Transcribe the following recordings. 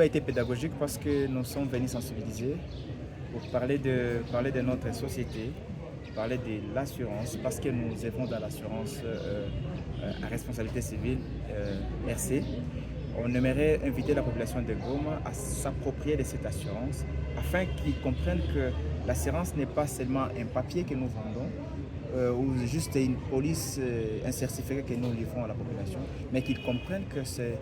A été pédagogique parce que nous sommes venus sensibiliser pour parler de notre société, parler de l'assurance, parce que nous œuvrons dans l'assurance à responsabilité civile RC. On aimerait inviter la population de Goma à s'approprier de cette assurance afin qu'ils comprennent que l'assurance n'est pas seulement un papier que nous vendons ou juste une police, un certificat que nous livrons à la population, mais qu'ils comprennent que c'est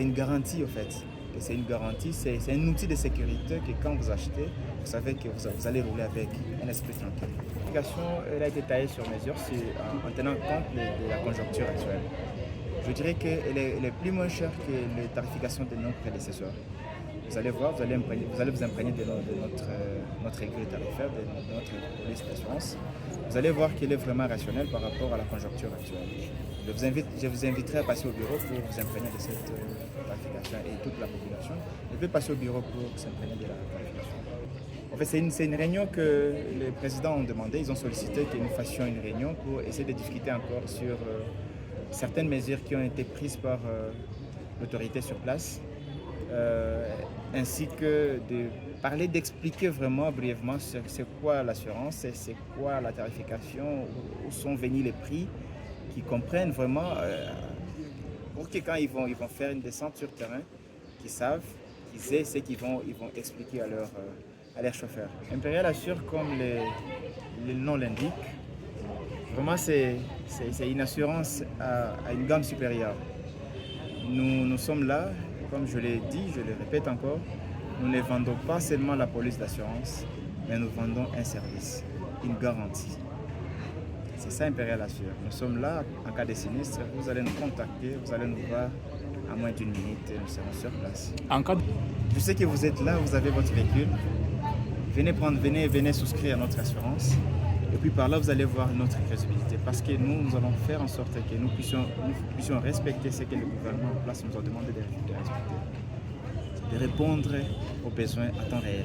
une garantie en fait. C'est une garantie, c'est un outil de sécurité que quand vous achetez, vous savez que vous allez rouler avec un esprit tranquille. L'application a été taillée sur mesure en tenant compte de la conjoncture actuelle. Je dirais qu'elle est plus moins chère que les tarifications de nos prédécesseurs. Vous allez voir, vous allez vous imprégner de notre grille tarifaire, de notre police d'assurance. Vous allez voir qu'elle est vraiment rationnelle par rapport à la conjoncture actuelle. Je vous inviterai à passer au bureau pour vous imprégner de cette tarification et toute la population. Vous pouvez passer au bureau pour s'imprégner de la tarification. En fait, c'est une réunion que les présidents ont demandé. Ils ont sollicité que nous fassions une réunion pour essayer de discuter encore sur certaines mesures qui ont été prises par l'autorité sur place. Ainsi que de parler, d'expliquer vraiment brièvement c'est quoi l'assurance, c'est quoi la tarification, où sont venus les prix, qu'ils comprennent vraiment pour que quand ils vont faire une descente sur terrain, qu'ils savent, qu'ils aient ce qu'ils vont expliquer à leurs chauffeurs. Impérial assure comme le nom l'indique, vraiment c'est une assurance à une gamme supérieure. Nous sommes là. Comme je l'ai dit, je le répète encore, nous ne vendons pas seulement la police d'assurance, mais nous vendons un service, une garantie. C'est ça Impérial Assure. Nous sommes là en cas de sinistre, vous allez nous contacter, vous allez nous voir à moins d'une minute et nous serons sur place. Je sais que vous êtes là, vous avez votre véhicule. Venez souscrire à notre assurance. Et puis par là, vous allez voir notre crédibilité. Parce que nous allons faire en sorte que nous puissions respecter ce que le gouvernement en place nous a demandé de respecter. De répondre aux besoins à temps réel.